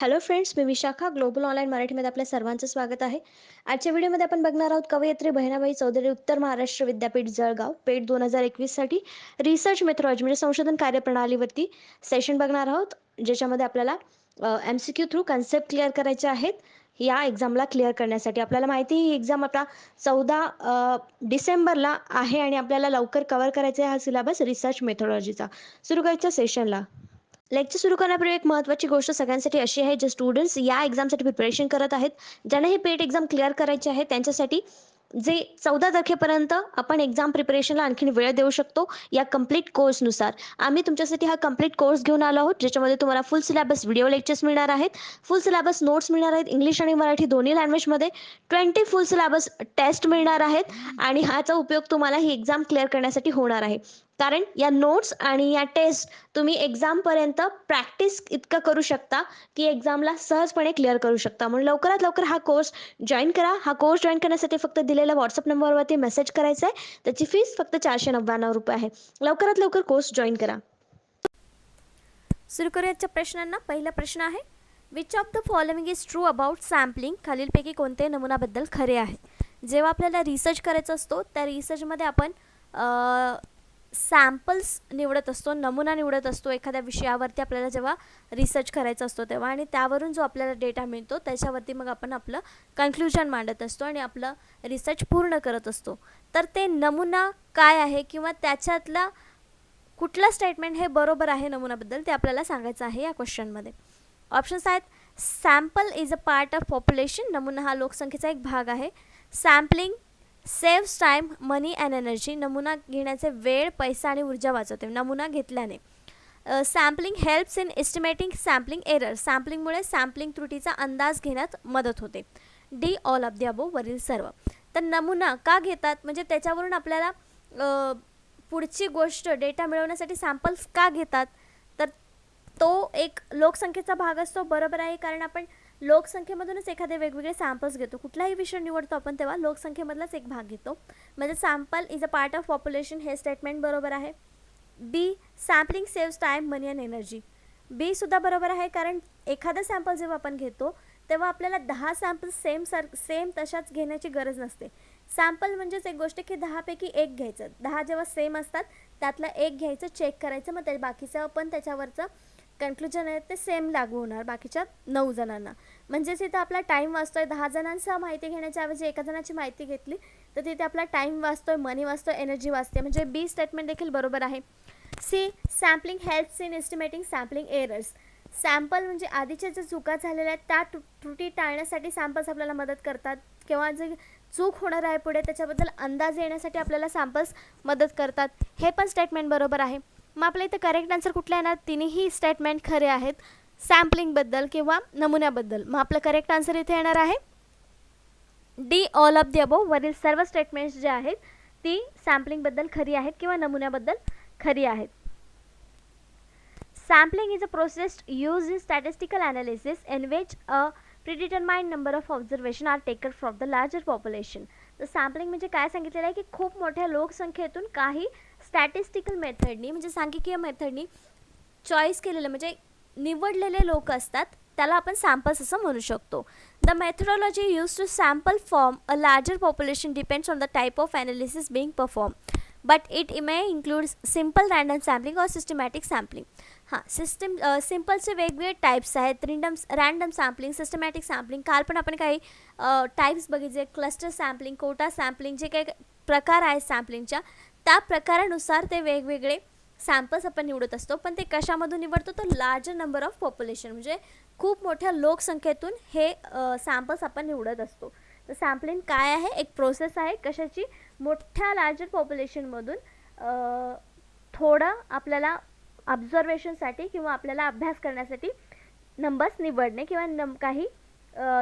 Hello friends, मी Vishakha global online मराठीमध्ये आपल्या सर्वांचं स्वागत आहे. आजच्या व्हिडिओमध्ये आपण बघणार आहोत कवयित्री बहिणाबाई चौधरी उत्तर महाराष्ट्र विद्यापीठ जळगाव पेठ 2021 साठी रिसर्च मेथॉडॉलॉजी म्हणजे संशोधन कार्यप्रणालीवरती सेशन बघणार आहोत, ज्याच्यामध्ये आपल्याला MCQ थ्रू कन्सेप्ट क्लिअर करायचे आहेत. या एक्झामला क्लिअर करण्यासाठी आपल्याला माहिती ही एक्झाम आता 14 डिसेंबरला आहे आणि आपल्याला लवकर कव्हर करायचा आहे हा सिलेबस रिसर्च मेथॉडॉलॉजीचा. सुरू करायचं सेशनला. लेक्चर सुरू करण्यापूर्वी एक महत्त्वाची गोष्ट सगळ्यांसाठी अशी आहे, जे स्टुडंट्स या एक्झामसाठी प्रिपरेशन करत आहेत, ज्यांना ही पेट एक्झाम क्लिअर करायची आहे, त्यांच्यासाठी जे 14 तारखेपर्यंत आपण एक्झाम प्रिपरेशनला आणखीन वेळ देऊ शकतो. या कंप्लीट कोर्सनुसार आम्ही तुमच्यासाठी हा कंप्लीट कोर्स घेऊन आलो आहोत, ज्याच्यामध्ये तुम्हाला फुल सिलेबस व्हिडिओ लेक्चर्स मिळणार आहेत, फुल सिलेबस नोट्स मिळणार आहेत, इंग्लिश आणि मराठी दोन्ही लँग्वेजमध्ये 20 फुल सिलेबस टेस्ट मिळणार आहेत आणि ह्याचा उपयोग तुम्हाला ही एक्झाम क्लिअर करण्यासाठी होणार आहे. कारण या नोट्स आणि या टेस्ट तुम्ही एक्झामपर्यंत प्रॅक्टिस इतकं करू शकता की एक्झामला सहजपणे क्लिअर करू शकता. म्हणून लवकरात लवकर हा कोर्स जॉईन करा. हा कोर्स जॉईन करण्यासाठी फक्त दिलेल्या व्हॉट्सअप नंबरवरती मेसेज करायचा आहे. त्याची फीस फक्त ₹499 आहे. लवकरात लवकर कोर्स जॉईन करा. सुरू करूयाच्या प्रश्नांना. पहिला प्रश्न आहे, which of the following is true about sampling? खालीलपैकी कोणते नमुनाबद्दल खरे आहे? जेव्हा आपल्याला रिसर्च करायचा असतो त्या रिसर्चमध्ये आपण सॅम्पल्स निवडत असतो, नमुना निवडत असतो एखाद्या विषयावरती आपल्याला जेव्हा रिसर्च करायचा असतो तेव्हा, आणि त्यावरून जो आपल्याला डेटा मिळतो त्याच्यावरती मग आपण आपलं कन्क्लुजन मांडत असतो आणि आपलं रिसर्च पूर्ण करत असतो. तर ते नमुना काय आहे किंवा त्याच्यातला कुठलं स्टेटमेंट हे बरोबर आहे नमुनाबद्दल ते आपल्याला सांगायचं आहे या क्वेश्चनमध्ये. ऑप्शन्स आहेत, sample is a part of population, नमुना हा लोकसंख्येचा एक भाग आहे. Sampling saves time, money and energy, नमुना घेण्याचे वेळ, पैसा आणि ऊर्जा वाचवते नमुना घेतल्याने. Sampling helps in estimating sampling error, सॅम्पलिंगमुळे सॅम्पलिंग त्रुटीचा अंदाज घेण्यात मदत होते. D all of the above, वरील सर्व. तर नमुना का घेतात म्हणजे त्याच्यावरून आपल्याला पुढची गोष्ट डेटा मिळवण्यासाठी सॅम्पल्स का घेतात, तर तो एक लोकसंख्येचा भाग असतो. बरोबर आहे, कारण आपण लोकसंख्येमधूनच एखादे वेगवेगळे सॅम्पल्स घेतो. कुठलाही विषय निवडतो आपण तेव्हा लोकसंख्येमधलाच एक भाग घेतो. म्हणजे sample is a part of population हे स्टेटमेंट बरोबर आहे. B, sampling saves time, money and energy, B सुद्धा बरोबर आहे, कारण एखादा सॅम्पल जेव्हा आपण घेतो तेव्हा आपल्याला 10 सॅम्पल्स सेम तशाच घेण्याची गरज नसते. सॅम्पल म्हणजेच एक गोष्ट की 10पैकी एक घ्यायचं, 10 जेव्हा सेम असतात त्यातला एक घ्यायचं, चेक करायचं, मग ते बाकीचं पण त्याच्यावरचं कन्क्लुजन आहे ते सेम लागू होणार बाकीच्या 9 जणांना. म्हणजेच इथं आपला टाईम वाचतोय. 10 जणांचा माहिती घेण्याच्या ऐवजी एका जणाची माहिती घेतली तर तिथे आपला टाईम वाचतोय, मनी वाचतोय, एनर्जी वाचते. म्हणजे बी स्टेटमेंट देखील बरोबर आहे. See, sampling helps in estimating sampling errors, sample म्हणजे आधीच्या ज्या चुका झालेल्या आहेत त्या त्रुटी टाळण्यासाठी सॅम्पल्स आपल्याला मदत करतात, किंवा जे चूक होणार आहे पुढे त्याच्याबद्दल अंदाज येण्यासाठी आपल्याला सॅम्पल्स मदत करतात. हे पण स्टेटमेंट बरोबर आहे. मग आपल्या इथं करेक्ट आन्सर कुठला येणार? तिन्ही स्टेटमेंट खरे आहेत सॅम्पलिंगबद्दल किंवा नमुन्याबद्दल. मग आपलं करेक्ट आन्सर इथे येणार आहे D all of the above, वरील सर्व स्टेटमेंट्स जे आहेत ती सॅम्पलिंगबद्दल खरी आहेत किंवा नमुन्याबद्दल खरी आहेत. Sampling is a process used in statistical analysis in which a predetermined number of observations are taken from the larger population. तर सॅम्पलिंग म्हणजे काय सांगितलेलं आहे की खूप मोठ्या लोकसंख्येतून काही स्टॅटिस्टिकल मेथडनी म्हणजे सांख्यिकीय मेथडनी चॉईस केलेलं म्हणजे निवडलेले लोक असतात त्याला आपण सॅम्पल्स असं म्हणू शकतो. The methodology use to sample form a larger population depends on the type of analysis being perform, but it may include simple random sampling or systematic sampling. हां, सिम्पलचे वेगवेगळे टाईप्स आहेत. Random sampling, systematic sampling. काल पण आपण काही types बघितले, cluster sampling, Kota sampling, जे काही प्रकार आहेत सॅम्पलिंगच्या त्या प्रकारानुसार ते वेगवेगळे सॅम्पल्स आपण निवडत असतो. पण ते कशामधून निवडतो तर लार्जर नंबर ऑफ पॉप्युलेशन म्हणजे खूप मोठ्या लोकसंख्येतून हे सॅम्पल्स आपण निवडत असतो. तर सॅम्पलिंग काय आहे? एक प्रोसेस आहे कशाची? मोठ्या लार्जर पॉप्युलेशनमधून थोडं आपल्याला ऑब्झर्वेशनसाठी किंवा आपल्याला अभ्यास करण्यासाठी नंबर्स निवडणे किंवा काही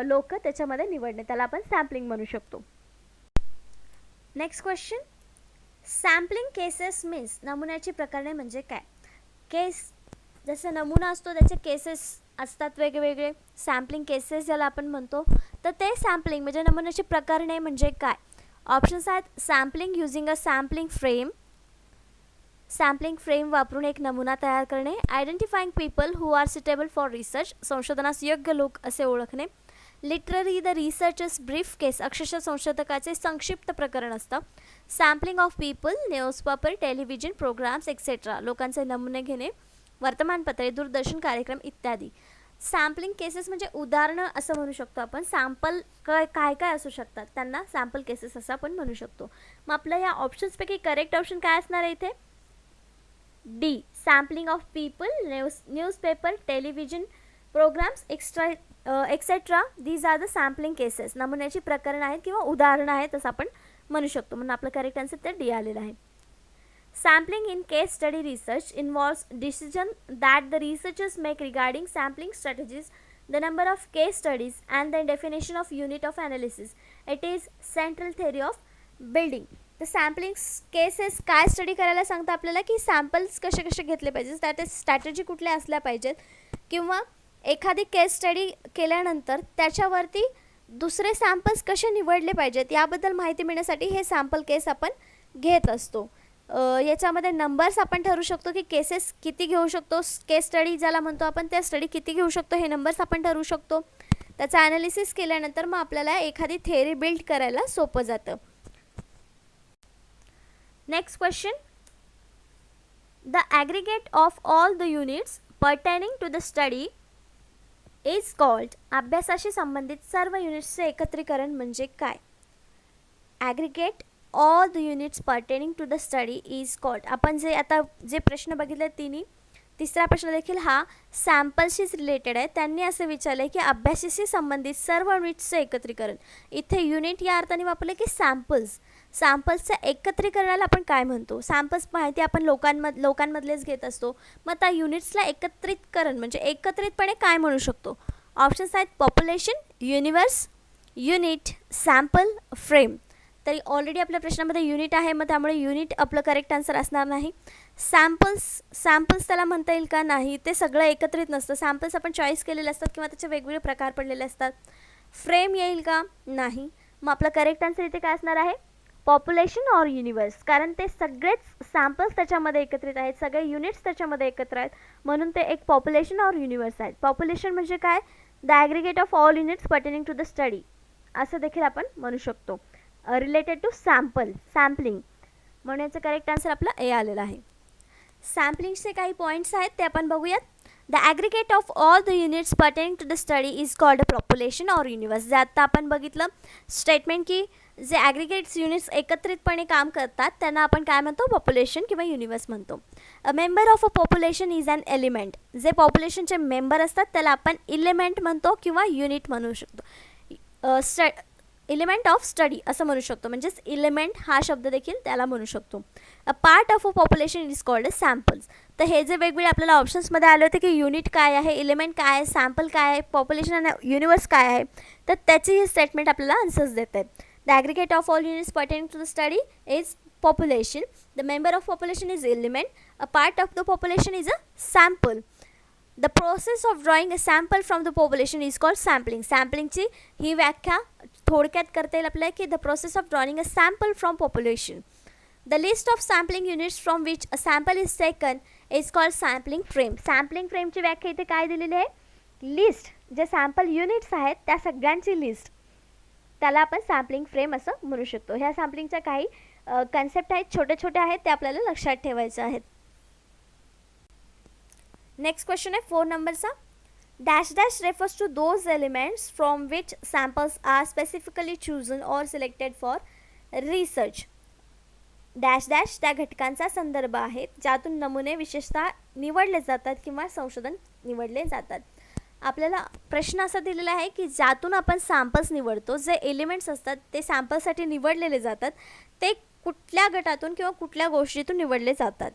लोक त्याच्यामध्ये निवडणे, त्याला आपण सॅम्पलिंग म्हणू शकतो. Next question, sampling cases means, नमुन्याची प्रकरणे म्हणजे काय? केस जसं नमुना असतो त्याचे केसेस असतात वेगवेगळे, सॅम्पलिंग केसेस ज्याला आपण म्हणतो. तर ते सॅम्पलिंग म्हणजे नमुन्याची प्रकरणे म्हणजे काय? ऑप्शन्स आहेत, sampling using a sampling frame, sampling frame वापरून एक नमुना तयार करणे. Identifying people who are suitable for research, संशोधनास योग्य लोक असे ओळखणे. Literally the researchers brief case, अक्षरशः संशोधकाचे संक्षिप्त प्रकरण असतं. Sampling of people, newspaper, television programmes etcetera, लोकांचे नमुने घेणे, वर्तमानपत्रे, दूरदर्शन कार्यक्रम इत्यादी. सॅम्पलिंग केसेस म्हणजे उदाहरणं असं म्हणू शकतो आपण. सॅम्पल काय काय असू शकतात त्यांना सॅम्पल केसेस असं आपण म्हणू शकतो. मग आपल्या या ऑप्शन्सपैकी करेक्ट ऑप्शन काय असणार आहे इथे? D, sampling of people, newspaper, television programmes etcetera, these are the sampling cases. नमुन्याची प्रकरणं आहेत किंवा उदाहरणं आहेत असं आपण म्हणू शकतो. म्हणून आपलं करेक्ट आन्सर तर डी आलेलं आहे. Sampling in case study research involves decision that the researchers make regarding sampling strategies, the number of case studies, and the definition of unit of analysis. It is central theory of building. तर sampling cases काय study करायला सांगतं आपल्याला की samples कसे कसे घेतले पाहिजेत, त्यात स्ट्रॅटेजी कुठल्या असल्या पाहिजेत, किंवा एखादी केस स्टडी केल्यानंतर त्याच्यावरती दुसरे सॅम्पल्स कसे निवडले पाहिजेत याबद्दल माहिती मिळण्यासाठी हे सॅम्पल केस आपण घेत असतो. याच्यामध्ये नंबर्स आपण ठरवू शकतो की केसेस किती घेऊ शकतो, केस स्टडी ज्याला म्हणतो आपण त्या स्टडी किती घेऊ शकतो हे नंबर्स आपण ठरवू शकतो. त्याचं ॲनालिसिस केल्यानंतर मग आपल्याला एखादी थेअरी बिल्ड करायला सोपं जातं. Next question. The aggregate of all the units pertaining to the study is called. अभ्यासाशी संबंधित सर्व युनिट्सचे एकत्रीकरण म्हणजे काय? Aggregate all the units pertaining to the study is called. आपण आता जे प्रश्न बघितले तिन्ही, तिसरा प्रश्न देखील हा सॅम्पल्सशीच रिलेटेड आहे. त्यांनी असं विचारलं आहे की अभ्यासाशी संबंधित सर्व युनिट्सचं एकत्रीकरण. इथे युनिट या अर्थाने वापरले की सॅम्पल्सचं एकत्रीकरणाला आपण काय म्हणतो? सॅम्पल्स माहिती आपण लोकांमधलेच घेत असतो. मग त्या युनिट्सला एकत्रितकरण म्हणजे एकत्रितपणे काय म्हणू शकतो? ऑप्शन्स आहेत population, universe, unit, sample, frame. तरी ऑलरेडी आपल्या प्रश्नामध्ये युनिट आहे, मग त्यामुळे युनिट आपलं करेक्ट आन्सर असणार नाही. सॅम्पल्स त्याला म्हणता येईल का? नाही, ते सगळं एकत्रित नसतं. सॅम्पल्स आपण चॉईस केलेले असतात किंवा त्याचे वेगवेगळे प्रकार पडलेले असतात. फ्रेम येईल का? नाही. मग आपलं करेक्ट आन्सर इथे काय असणार आहे? पॉप्युलेशन ऑर युनिवर्स, कारण ते सगळेच सॅम्पल्स त्याच्यामध्ये एकत्रित आहेत, सगळे युनिट्स त्याच्यामध्ये एकत्र आहेत, म्हणून ते एक पॉप्युलेशन ऑर युनिवर्स आहेत. पॉप्युलेशन म्हणजे काय? The aggregate of all units pertaining to the study असं देखील आपण म्हणू शकतो. रिलेटेड टू सॅम्पलिंग, म्हणून याचं करेक्ट आन्सर आपला ए आलेला आहे. सॅम्पलिंगचे काही पॉईंट्स आहेत ते आपण बघूयात. The aggregate of all the units pertaining to the study is called a population or universe. जे आता आपण बघितलं स्टेटमेंट की जे ॲग्रिगेट्स युनिट्स एकत्रितपणे काम करतात त्यांना आपण काय म्हणतो? पॉप्युलेशन किंवा युनिवर्स म्हणतो. A member of a population is an element. जे पॉप्युलेशनचे मेंबर असतात त्याला आपण इलिमेंट म्हणतो किंवा युनिट म्हणू शकतो. एलिमेंट ऑफ स्टडी असं म्हणू शकतो, म्हणजेच इलिमेंट हा शब्द देखील त्याला म्हणू शकतो. अ part of a population is called samples. तर हे जे वेगवेगळे आपल्याला ऑप्शन्समध्ये आले होते की युनिट काय आहे, इलिमेंट काय आहे, सॅम्पल काय आहे, पॉप्युलेशन आणि युनिवर्स काय आहे, तर त्याची ही स्टेटमेंट आपल्याला आन्सर्स देत आहेत. The aggregate of all units pertaining to the study is population. The member of population is element. A part of the population is a sample. The process of drawing a sample from the population is called sampling. सॅम्पलिंगची ही व्याख्या थोडक्यात करता येईल आपल्याला की the process of drawing a sample from population. The list of sampling units from which a sample is taken is called sampling frame. Sampling फ्रेमची व्याख्या इथे काय दिलेली आहे? लिस्ट, जे सॅम्पल युनिट्स आहेत त्या सगळ्यांची लिस्ट, त्याला आपण सॅम्पलिंग फ्रेम असं म्हणू शकतो. ह्या सॅम्पलिंगच्या काही कन्सेप्ट आहेत, छोटे छोटे आहेत, ते आपल्याला लक्षात ठेवायचे आहेत. नेक्स्ट क्वेश्चन आहे 4 नंबरचा. Dash dash refers to those elements from which samples are specifically chosen or selected for research. Dash dash त्या घटकांचा संदर्भ आहे ज्यातून नमुने विशेषतः निवडले जातात किंवा संशोधन निवडले जातात. आपल्याला प्रश्न असा दिलेला आहे की ज्यातून आपण सॅम्पल्स निवडतो, जे एलिमेंट्स असतात ते सॅम्पल्ससाठी निवडलेले जातात, ते कुठल्या गटातून किंवा कुठल्या गोष्टीतून निवडले जातात.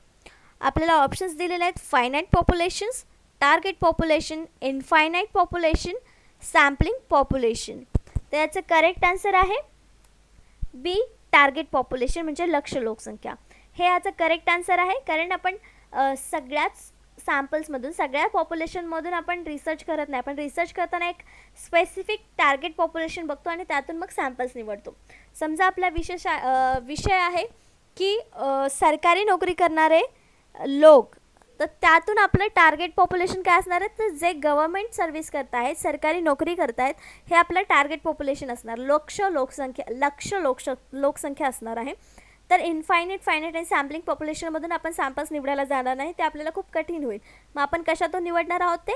आपल्याला ऑप्शन्स दिलेले आहेत finite populations, target population, infinite population, sampling population. तर याचं करेक्ट आन्सर आहे बी, टार्गेट पॉप्युलेशन म्हणजे लक्ष्य लोकसंख्या. हे याचं करेक्ट आन्सर आहे, कारण आपण सगळ्याच सॅम्पल्समधून, सगळ्या पॉप्युलेशनमधून आपण रिसर्च करत नाही. आपण रिसर्च करताना एक स्पेसिफिक टार्गेट पॉप्युलेशन बघतो आणि त्यातून मग सॅम्पल्स निवडतो. समजा आपला विषय आहे की सरकारी नोकरी करणारे लोक, तर त्यातून आपलं टार्गेट पॉप्युलेशन काय असणार आहे, तर जे गव्हर्मेंट सर्व्हिस करत आहेत, सरकारी नोकरी करत आहेत, हे आपलं टार्गेट पॉप्युलेशन असणार. लोकसंख्या असणार आहे. तर फायनाईट आणि सॅम्पलिंग पॉप्युलेशनमधून आपण सॅम्पल्स निवडायला जाणार नाही, ते आपल्याला खूप कठीण होईल. मग आपण कशातून निवडणार आहोत, ते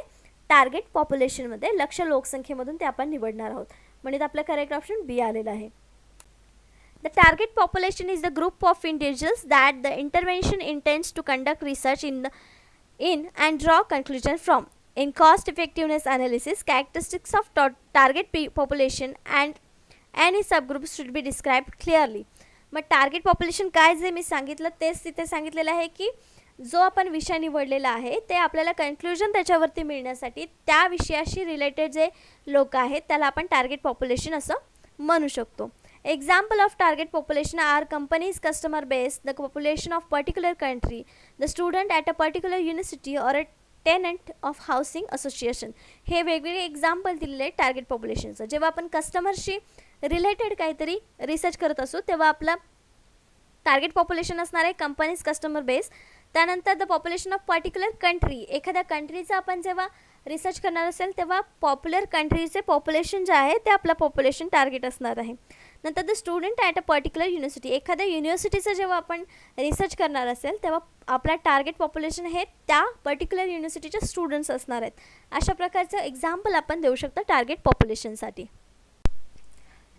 टार्गेट पॉप्युलेशनमध्ये लक्ष्य लोकसंख्येमधून ते आपण निवडणार आहोत. म्हणजे आपलं करेक्ट ऑप्शन बी आलेलं आहे. The target population is the group of individuals that the intervention intends to conduct research in and draw conclusions from. In cost effectiveness analysis, characteristics of target population and any subgroups should be described clearly. मग target population काय जे मी सांगितलं तेच तिथे सांगितलेलं आहे की जो आपण विषय निवडलेला आहे ते आपल्याला कन्क्लुजन त्याच्यावरती मिळण्यासाठी त्या विषयाशी रिलेटेड जे लोक आहेत त्याला आपण टार्गेट पॉप्युलेशन असं म्हणू शकतो. Example of target population are companies' customer base, the population of particular country, the student at a particular university or a tenant of housing association. हे वेगवेगळे एक्झाम्पल दिलेले टार्गेट पॉप्युलेशनचं. जेव्हा आपण कस्टमरशी रिलेटेड काहीतरी रिसर्च करत असू तेव्हा आपला टार्गेट पॉप्युलेशन असणार आहे कंपनीज कस्टमर बेस. त्यानंतर the population of particular country, एखाद्या कंट्रीचं आपण जेव्हा रिसर्च करणार असेल तेव्हा पॉप्युलर कंट्रीचे पॉप्युलेशन जे आहे ते आपलं पॉप्युलेशन टार्गेट असणार आहे. नंतर the student at a particular university, एखाद्या युनिव्हर्सिटीचं जेव्हा आपण रिसर्च करणार असेल तेव्हा आपला टार्गेट पॉप्युलेशन हे त्या पर्टिक्युलर युनिव्हर्सिटीचे स्टुडंट्स असणार आहेत. अशा प्रकारचं एक्झाम्पल आपण देऊ शकतो टार्गेट पॉप्युलेशनसाठी.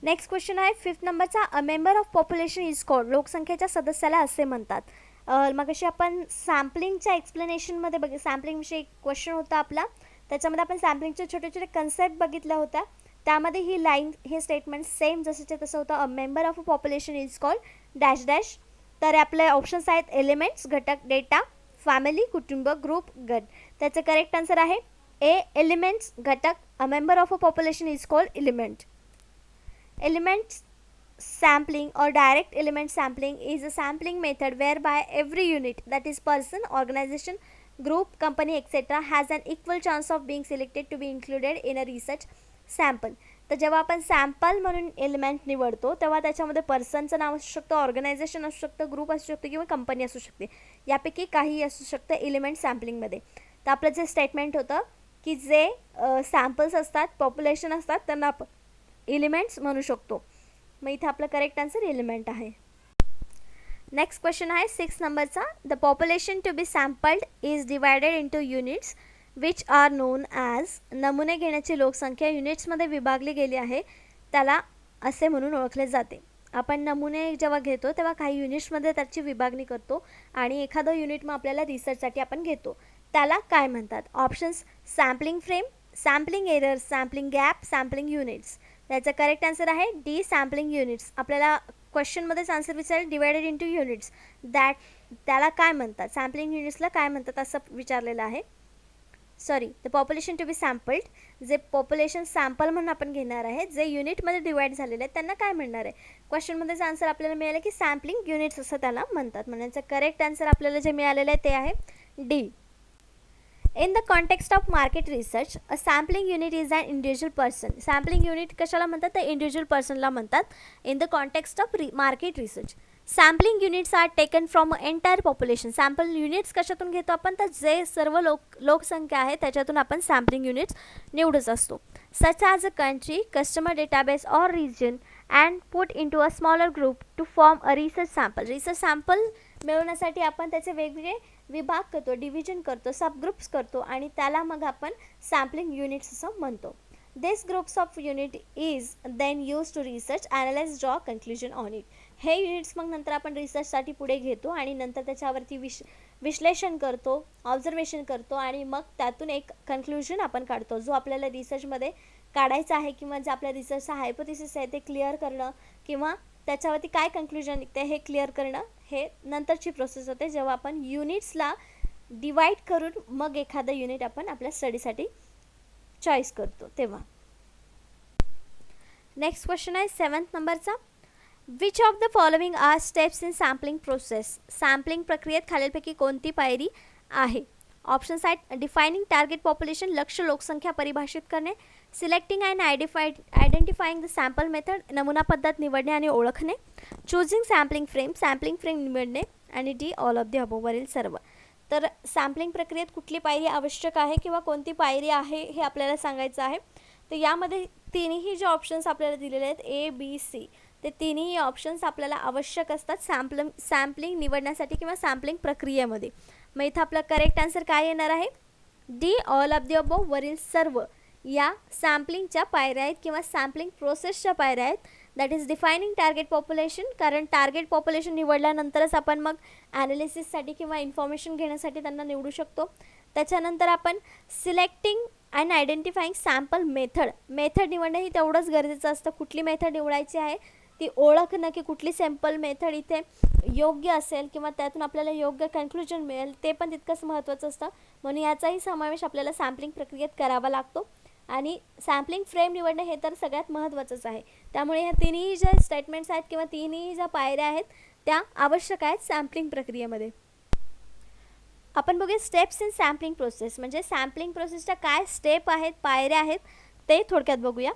नेक्स्ट क्वेश्चन आहे 5th नंबरचा. अ member of population is called, लोकसंख्येच्या सदस्याला असे म्हणतात. मग अशी आपण सॅम्पलिंगच्या एक्सप्लेनेशनमध्ये सॅम्पलिंगविषयी क्वेश्चन होता आपला, त्याच्यामध्ये आपण सॅम्पलिंगचे छोटे छोटे कन्सेप्ट बघितल्या होत्या. त्यामध्ये ही लाईन हे स्टेटमेंट सेम जसंच्या तसं होतं. अ member of a population is called dash dash. तर आपले ऑप्शन्स आहेत एलिमेंट्स घटक, डेटा, फॅमिली कुटुंब, ग्रुप गट. त्याचं करेक्ट आन्सर आहे ए एलिमेंट्स घटक. अ member of a population is called element. Elements sampling or direct element sampling is a sampling method whereby every unit, that is person, organization, group, company, etc. has an equal chance of being selected to be included in a research sample. तर जेव्हा आपण sample म्हणून element निवडतो तेव्हा त्याच्यामध्ये पर्सनचं नाव असू शकतं, organisation असू शकतं, ग्रुप असू शकतो किंवा कंपनी असू शकते. यापैकी काही असू शकतं एलिमेंट सॅम्पलिंगमध्ये. तर आपलं जे स्टेटमेंट होतं की जे सॅम्पल्स असतात, पॉप्युलेशन असतात, त्यांना आपण एलिमेंट्स म्हणू शकतो. मग इथे आपलं करेक्ट आन्सर एलिमेंट आहे. नेक्स्ट क्वेश्चन आहे 6 नंबरचा. The population to be sampled is divided into units which are known as. नमुने घेण्याची लोकसंख्या युनिट्समध्ये विभागली गेली आहे त्याला असे म्हणून ओळखले जाते. आपण नमुने जेव्हा घेतो तेव्हा काही युनिट्समध्ये त्याची विभागणी करतो आणि एखादं युनिट मग आपल्याला रिसर्चसाठी आपण घेतो, त्याला काय म्हणतात. Options sampling frame, sampling errors, sampling gap, sampling units. त्याचं करेक्ट आन्सर आहे डी सॅम्पलिंग युनिट्स. आपल्याला क्वेश्चनमध्येच आन्सर विचारेल डिवायडेड इंटू युनिट्स, त्याला काय म्हणतात, सॅम्पलिंग युनिट्सला काय म्हणतात असं विचारलेलं आहे. Sorry, the population to be सॅम्पल्ड, जे पॉप्युलेशन सॅम्पल म्हणून आपण घेणार आहे, जे युनिटमध्ये डिवाईड झालेले आहेत त्यांना काय म्हणणार आहे. क्वेश्चनमध्येच आन्सर आपल्याला मिळालं की सॅम्पलिंग युनिट्स असं त्याला म्हणतात. म्हणजे करेक्ट आन्सर आपल्याला जे मिळालेलं आहे ते आहे D. In the context of market research, a sampling unit is an individual person. Sampling unit कशाला म्हणतात तर individual personला म्हणतात. In the context of market research, sampling units are taken from entire population. Sample units कशातून घेतो आपण तर जे सर्व लोकसंख्या आहे त्याच्यातून आपण sampling units निवडत असतो. Such as a country, customer database or region and put into a smaller group to form a research sample. Research sample मिळवण्यासाठी आपण त्याचे वेगवेगळे विभाग करतो, डिव्हिजन करतो, सबग्रुप्स करतो आणि त्याला मग आपण सॅम्पलिंग युनिट्स असं म्हणतो. This groups of unit is then use to research, analyse, draw conclusion on it. हे युनिट्स मग नंतर आपण रिसर्चसाठी पुढे घेतो आणि नंतर त्याच्यावरती विश्लेषण करतो, ऑब्झर्वेशन करतो आणि मग त्यातून एक कन्क्लुजन आपण काढतो जो आपल्याला रिसर्चमध्ये काढायचा आहे किंवा जे आपल्या रिसर्चचा हायपोथिसिस आहे ते क्लिअर करणं किंवा त्याच्यावरती काय कन्क्लुजन निघते हे क्लिअर करणं हे नंतरची प्रोसेस होते जेव्हा आपण युनिट्सला डिवाईड करून मग एखादं युनिट आपण आपल्या स्टडीसाठी चॉईस करतो तेव्हा. नेक्स्ट क्वेश्चन आहे 7th नंबरचा. Which of the following are steps in sampling process. Sampling प्रक्रियेत खालीलपैकी कोणती पायरी आहे. ऑप्शन्स आहेत डिफायनिंग टार्गेट पॉप्युलेशन, लक्ष्य लोकसंख्या परिभाषित करणे, selecting and identifying the sample method, नमुना पद्धत निवडणे आणि ओळखणे, चूजिंग सॅम्पलिंग फ्रेम निवडणे आणि D all of the above वरील सर्व. तर सॅम्पलिंग प्रक्रियेत कुठली पायरी आवश्यक आहे किंवा कोणती पायरी आहे हे आपल्याला सांगायचं आहे. तर यामध्ये तिन्ही जे ऑप्शन्स आपल्याला दिलेले आहेत ABC, ते तिन्ही ऑप्शन्स आपल्याला आवश्यक असतात सॅम्पलिंग निवडण्यासाठी किंवा सॅम्पलिंग प्रक्रियेमध्ये. मग इथं आपला करेक्ट आन्सर काय येणार आहे? D, all of the above, वरील सर्व या सॅम्पलिंगच्या पायऱ्या आहेत किंवा सॅम्पलिंग प्रोसेसच्या पायऱ्या आहेत. That is defining target population, कारण टार्गेट पॉप्युलेशन निवडल्यानंतरच आपण मग ॲनालिसिससाठी किंवा इन्फॉर्मेशन घेण्यासाठी त्यांना निवडू शकतो. त्याच्यानंतर आपण selecting and identifying sample method निवडणं ही तेवढंच गरजेचं असतं. कुठली मेथड निवडायची आहे ती ओळखणं, की कुठली सॅम्पल मेथड इथे योग्य असेल किंवा त्यातून आपल्याला योग्य कन्क्लुजन मिळेल, ते पण तितकंच महत्त्वाचं असतं. म्हणून याचाही समावेश आपल्याला सॅम्पलिंग प्रक्रियेत करावा लागतो. आणि सॅम्पलिंग फ्रेम निवडणं हे तर सगळ्यात महत्त्वाचंच आहे. त्यामुळे ह्या तिन्ही ज्या स्टेटमेंट्स आहेत किंवा तिन्ही ज्या पायऱ्या आहेत त्या आवश्यक आहेत सॅम्पलिंग प्रक्रियेमध्ये. आपण बघूया स्टेप्स इन सॅम्पलिंग प्रोसेस, म्हणजे सॅम्पलिंग प्रोसेसच्या काय स्टेप आहेत, पायऱ्या आहेत ते थोडक्यात बघूया.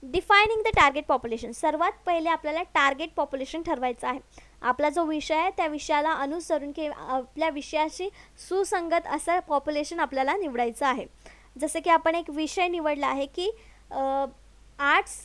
डिफायनिंग द टार्गेट पॉप्युलेशन, सर्वात पहिले आपल्याला टार्गेट पॉप्युलेशन ठरवायचं आहे. आपला जो विषय आहे त्या विषयाला अनुसरून किंवा आपल्या विषयाशी सुसंगत असं पॉप्युलेशन आपल्याला निवडायचं आहे. जसं की आपण एक विषय निवडला आहे की आर्ट्स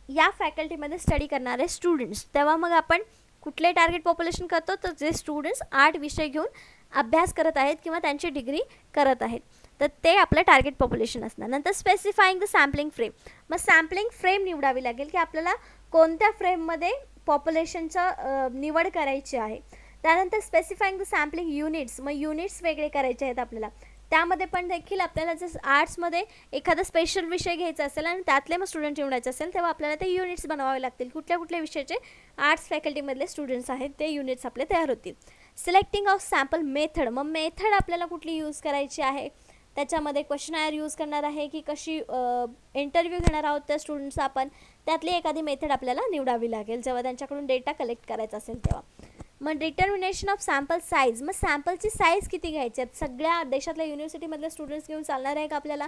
या फॅकल्टीमध्ये स्टडी करणारे स्टुडंट्स, तेव्हा मग आपण कुठले टार्गेट पॉप्युलेशन करतो? तर जे स्टुडंट्स आर्ट विषय घेऊन अभ्यास करत आहेत किंवा त्यांची डिग्री करत आहेत, तर ते आपलं टार्गेट पॉप्युलेशन असणार. नंतर स्पेसिफाईंग द सॅम्पलिंग फ्रेम, मग सॅम्पलिंग फ्रेम निवडावी लागेल की आपल्याला कोणत्या फ्रेममध्ये पॉप्युलेशनचं निवड करायची आहे. त्यानंतर स्पेसिफाईंग द सॅम्पलिंग युनिट्स, मग युनिट्स वेगळे करायचे आहेत आपल्याला. त्यामध्ये पण देखील आपल्याला जर आर्ट्समध्ये एखादा स्पेशल विषय घ्यायचा असेल आणि त्यातले मग स्टुडंट निवडायचे असेल, तेव्हा आपल्याला ते युनिट्स बनवावे लागतील. कुठल्या कुठल्या विषयाचे आर्ट्स फॅकल्टीमधले स्टुडंट्स आहेत ते युनिट्स आपले तयार होतील. सिलेक्टिंग ऑफ सॅम्पल मेथड, मग मेथड आपल्याला कुठली यूज करायची आहे, त्याच्यामध्ये क्वेश्चनायर यूज करणार आहे की कशी इंटरव्ह्यू घेणार आहोत त्या स्टुडंट्सचा आपण, त्यातली एखादी मेथड आपल्याला निवडावी लागेल जेव्हा त्यांच्याकडून डेटा कलेक्ट करायचा असेल तेव्हा. मग डिटर्मिनेशन ऑफ सॅम्पल साईज, मग सॅम्पलची साईज किती घ्यायची आहे? सगळ्या देशातल्या युनिव्हर्सिटीमधल्या स्टुडंट्स घेऊन चालणार आहे का आपल्याला?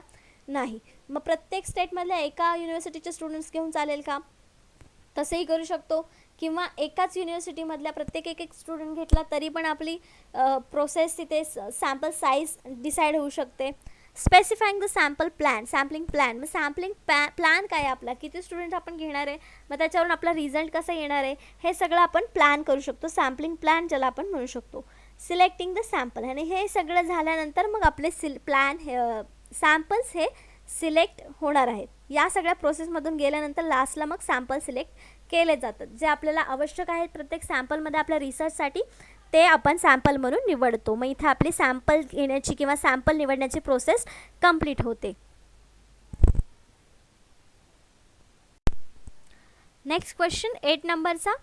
नाही. मग प्रत्येक स्टेटमधल्या एका युनिव्हर्सिटीचे स्टुडंट्स घेऊन चालेल का? तसंही करू शकतो. किंवा एकाच युनिव्हर्सिटीमधल्या प्रत्येक एक स्टुडंट घेतला तरी पण आपली प्रोसेस तिथे सॅम्पल साईज डिसाईड होऊ शकते. स्पेसिफाईंग द सॅम्पलिंग प्लॅन, मग सॅम्पलिंग प्लॅन काय आहे आपला, किती स्टुडंट आपण घेणार आहे, मग त्याच्यावरून आपला रिझल्ट कसा येणार आहे, हे सगळं आपण प्लॅन करू शकतो. सॅम्पलिंग प्लॅन ज्याला आपण म्हणू शकतो. सिलेक्टिंग द सॅम्पल, आणि हे सगळं झाल्यानंतर मग आपले सॅम्पल्स हे सिलेक्ट होणार आहेत. या सगळ्या प्रोसेसमधून गेल्यानंतर लास्टला मग सॅम्पल सिलेक्ट केले जातात. जे आपल्याला आवश्यक आहेत प्रत्येक सॅम्पलमध्ये आपल्या रिसर्चसाठी, ते आपण सॅम्पल म्हणून निवडतो. मग इथे आपली सॅम्पल घेण्याची किंवा सॅम्पल निवडण्याची प्रोसेस कंप्लीट होते. नेक्स्ट क्वेश्चन 8 नंबरचा,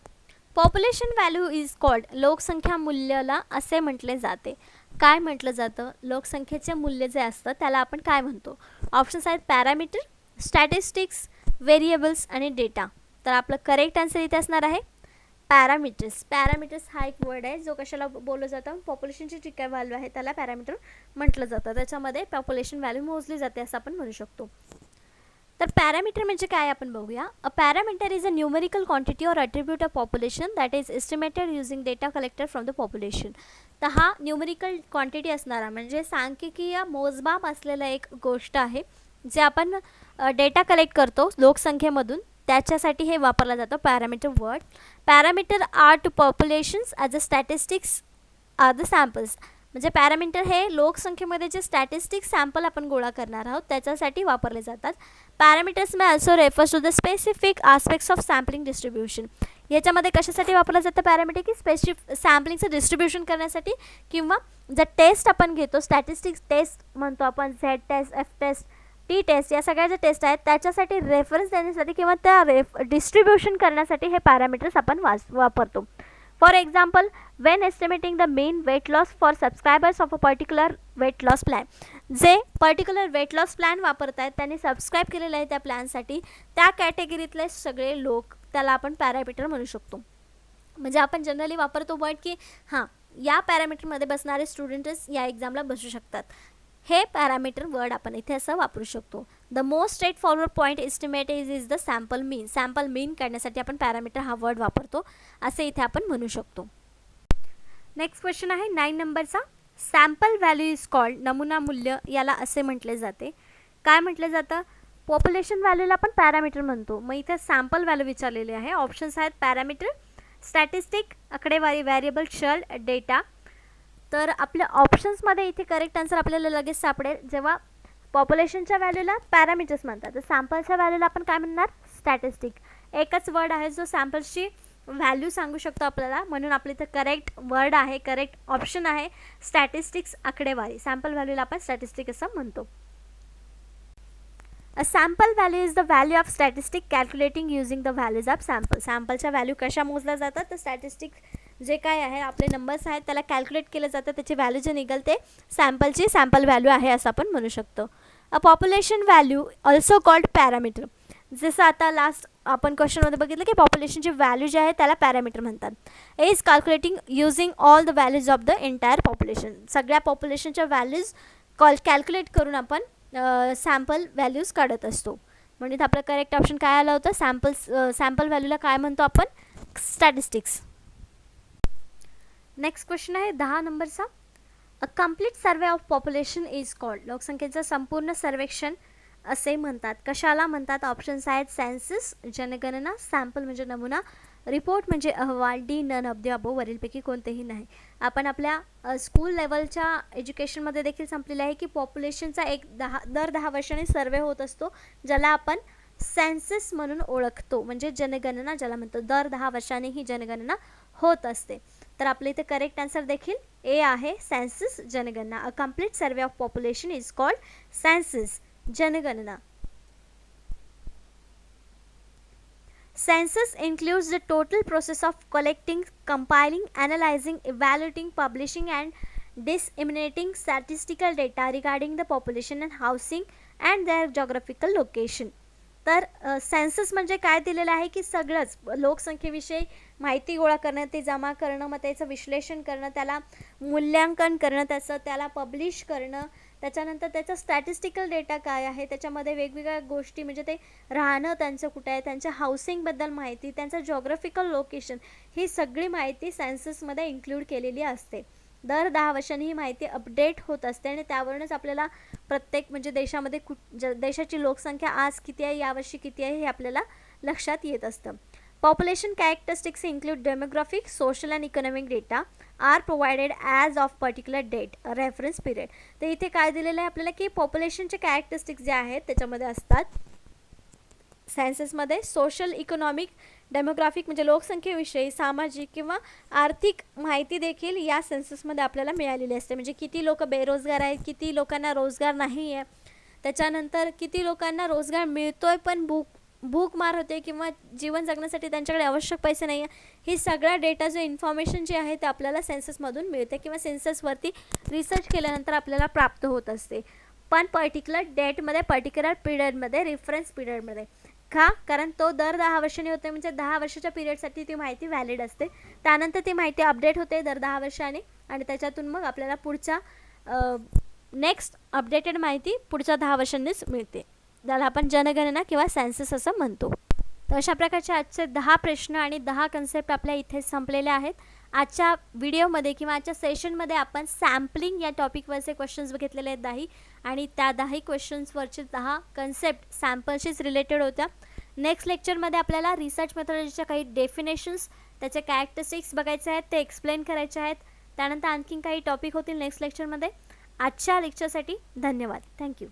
पॉप्युलेशन व्हॅल्यू इज कॉल्ड, लोकसंख्या मूल्याला असे म्हटले जाते. काय म्हटलं जातं? लोकसंख्येचे मूल्य जे असतं त्याला आपण काय म्हणतो? ऑप्शन्स आहेत पॅरामीटर, स्टॅटिस्टिक्स, व्हेरिएबल्स आणि डेटा. तर आपलं करेक्ट आन्सर इथे असणार आहे पॅरामीटर्स. पॅरामीटर्स हा एक वर्ड आहे जो कशाला बोललं जातं? पॉप्युलेशनची जी काय व्हॅल्यू आहे त्याला पॅरामीटर म्हटलं जातं. त्याच्यामध्ये पॉप्युलेशन व्हॅल्यू मोजली जाते असं आपण म्हणू शकतो. तर पॅरामीटर म्हणजे काय आपण बघूया. A parameter is a numerical quantity or attribute of population that is estimated using data collected from the population. तर हा न्यूमेरिकल क्वांटिटी असणारा म्हणजे सांख्यिकीय मोजमाप असलेला एक गोष्ट आहे जे आपण डेटा कलेक्ट करतो लोकसंख्येमधून, त्याच्यासाठी हे वापरलं जातं parameter word. Parameter are to populations as a statistics are the samples, म्हणजे पॅरामीटर हे लोकसंख्येमध्ये जे स्टॅटिस्टिक्स सॅम्पल आपण गोळा करणार आहोत त्याच्यासाठी वापरले जातात. Parameters may also refers to the specific aspects of sampling distribution. याच्यामध्ये कशासाठी वापरलं जातं पॅरामीटर? की सॅम्पलिंगचं डिस्ट्रीब्युशन करण्यासाठी, किंवा जर टेस्ट आपण घेतो, स्टॅटिस्टिक्स टेस्ट म्हणतो आपण, Z test, F test, T test, या सगळ्या ज्या टेस्ट आहेत त्याच्यासाठी रेफरन्स देण्यासाठी किंवा त्या डिस्ट्रीब्युशन करण्यासाठी हे पॅरामीटर्स आपण वापरतो. For example, when estimating the mean weight loss for subscribers of a particular weight loss plan, जे पर्टिक्युलर वेट लॉस प्लॅन वापरत आहेत त्यांनी सबस्क्राईब केलेलं आहे त्या प्लॅनसाठी, त्या कॅटेगरीतले सगळे लोक, त्याला आपण पॅरामीटर म्हणू शकतो. म्हणजे आपण जनरली वापरतो वर्ड की हां, या पॅरामीटरमध्ये बसणारे स्टुडंट्स या एक्झामला बसू शकतात. हे पॅरामीटर वर्ड आपण इथे असं वापरू शकतो. The most straightforward point estimate is the sample mean. Sample mean काढण्यासाठी आपण पॅरामीटर हा वर्ड वापरतो असे इथे आपण म्हणू शकतो. नेक्स्ट क्वेश्चन आहे 9 नंबरचा, सॅम्पल व्हॅल्यू इज कॉल्ड, नमुना मूल्य याला असे म्हटले जाते. काय म्हटलं जातं? पॉप्युलेशन व्हॅल्यूला आपण पॅरामीटर म्हणतो. मग इथे सॅम्पल व्हॅल्यू विचारलेले आहे. ऑप्शन्स आहेत पॅरामीटर, स्टॅटिस्टिक, आकडेवारी, व्हेरिएबल, चल, डेटा. तर आपल्या ऑप्शन्समध्ये इथे करेक्ट आन्सर आपल्याला लगेच सापडेल. जेव्हा पॉप्युलेशनच्या व्हॅल्यूला पॅरामीटर्स म्हणतात, तर सॅम्पलच्या व्हॅल्यूला आपण काय म्हणणार? स्टॅटिस्टिक. एकच वर्ड आहे जो सॅम्पल्सची व्हॅल्यू सांगू शकतो आपल्याला, म्हणून आपल्या इथं करेक्ट वर्ड आहे, करेक्ट ऑप्शन आहे स्टॅटिस्टिक्स, आकडेवारी. सॅम्पल व्हॅल्यूला आपण स्टॅटिस्टिक असं म्हणतो. A sample value is the value of statistic calculating using the values of sample. सॅम्पलच्या व्हॅल्यू कशा मोजल्या जातात? तर स्टॅटिस्टिक जे काय आहे आपले नंबर्स आहेत त्याला कॅल्क्युलेट केलं जातं, त्याची व्हॅल्यू जे निघेल ते सॅम्पलची सॅम्पल व्हॅल्यू आहे असं आपण म्हणू शकतो. A population value also called parameter. जसं आता लास्ट आपण क्वेश्चनमध्ये बघितलं की पॉप्युलेशनची व्हॅल्यू जी आहे त्याला पॅरामीटर म्हणतात. Is calculating using all the values of the entire population. सगळ्या पॉप्युलेशनच्या व्हॅल्यूज कॅल्क्युलेट करून आपण सॅम्पल व्हॅल्यूज काढत असतो. म्हणजे आपलं करेक्ट ऑप्शन काय आलं होतं? सॅम्पल व्हॅल्यूला काय म्हणतो आपण? स्टॅटिस्टिक्स. नेक्स्ट क्वेश्चन आहे 10 नंबरचा. A complete survey of population is called. लोकसंख्येचं संपूर्ण सर्वेक्षण असे म्हणतात. कशाला म्हणतात? ऑप्शन्स आहेत सेन्सस, जनगणना, सॅम्पल म्हणजे नमुना, रिपोर्ट म्हणजे अहवाल, D none of the above, वरीलपैकी कोणतेही नाही. आपण आपल्या स्कूल लेवलच्या एज्युकेशनमध्ये देखील संपलेलं आहे की पॉप्युलेशनचा दर 10 वर्षांनी सर्वे होत असतो, ज्याला आपण सेन्सस म्हणून ओळखतो, म्हणजे जनगणना ज्याला म्हणतो. दर 10 वर्षांनी ही जनगणना होत असते. तर आपल्या इथे करेक्ट आन्सर देखील ए आहे, सेन्सस, जनगणना. A complete survey of population is called census, जनगणना. Census includes the total process of collecting, compiling, analyzing, evaluating, publishing and disseminating statistical data regarding the population and housing and their geographical location. तर census म्हणजे काय दिलेलं आहे की सगळंच लोकसंख्येविषयी माहिती गोळा करणं, ते जमा करणं, मग त्याचं विश्लेषण करणं, त्याला मूल्यांकन करणं, त्याला पब्लिश करणं, त्याच्यानंतर त्याचा स्टॅटिस्टिकल डेटा काय आहे, त्याच्यामध्ये वेगवेगळ्या गोष्टी म्हणजे ते राहणं त्यांचं कुठं आहे, त्यांच्या हाऊसिंगबद्दल माहिती, त्यांचं जॉग्राफिकल लोकेशन, ही सगळी माहिती सेन्ससमध्ये इन्क्लूड केलेली असते. दर 10 वर्षांनी ही माहिती अपडेट होत असते आणि त्यावरूनच आपल्याला प्रत्येक म्हणजे देशामध्ये देशाची लोकसंख्या आज किती आहे, यावर्षी किती आहे, हे आपल्याला लक्षात येत असतं. Population characteristics include demographic, social and economic data are provided as of particular date reference period. तर इथे काय दिलेलं आहे आपल्याला की पॉप्युलेशनचे कॅरेक्टरिस्टिक्स जे आहेत त्याच्यामध्ये असतात सेन्ससमध्ये सोशल, इकॉनॉमिक, डेमोग्राफिक म्हणजे लोकसंख्येविषयी, सामाजिक किंवा आर्थिक माहिती देखील या सेन्ससमध्ये आपल्याला मिळालेली असते. म्हणजे किती लोक बेरोजगार आहेत, किती लोकांना रोजगार नाही आहे, त्याच्यानंतर किती लोकांना रोजगार मिळतोय पण भूकमार होते किंवा जीवन जगण्यासाठी त्यांच्याकडे आवश्यक पैसे नाही आहे, ही सगळा डेटा जो इन्फॉर्मेशन जे आहे ते आपल्याला सेन्ससमधून मिळते किंवा सेन्ससवरती रिसर्च केल्यानंतर आपल्याला प्राप्त होत असते. पण पर्टिक्युलर डेटमध्ये, पर्टिक्युलर पिरियडमध्ये, रेफरन्स पिरियडमध्ये. का? कारण तो दर 10 वर्षांनी होते, म्हणजे 10 वर्षाच्या पिरियडसाठी ती माहिती व्हॅलिड असते. त्यानंतर ती माहिती अपडेट होते दर 10 वर्षांनी आणि त्याच्यातून मग आपल्याला पुढच्या नेक्स्ट अपडेटेड माहिती पुढच्या 10 वर्षांनीच मिळते. त्याला आपण जनगणना किंवा सेन्सस असं म्हणतो. तर अशा प्रकारचे आजचे 10 प्रश्न आणि 10 कन्सेप्ट आपल्या इथे संपलेले आहेत. आजच्या व्हिडिओमध्ये किंवा आजच्या सेशनमध्ये आपण सॅम्पलिंग या टॉपिकवरचे क्वेश्चन्स बघितलेले आहेत 10 आणि त्या 10 क्वेश्चन्सवरचे 10 कन्सेप्ट सॅम्पलशीच रिलेटेड होत्या. नेक्स्ट लेक्चरमध्ये आपल्याला रिसर्च मेथॉडॉलॉजीच्या काही डेफिनेशन्स, त्याचे कॅरेक्टरिस्टिक्स बघायचे आहेत, ते एक्सप्लेन करायचे आहेत. त्यानंतर आणखीन काही टॉपिक होतील नेक्स्ट लेक्चरमध्ये. आजच्या लेक्चरसाठी धन्यवाद. थँक्यू.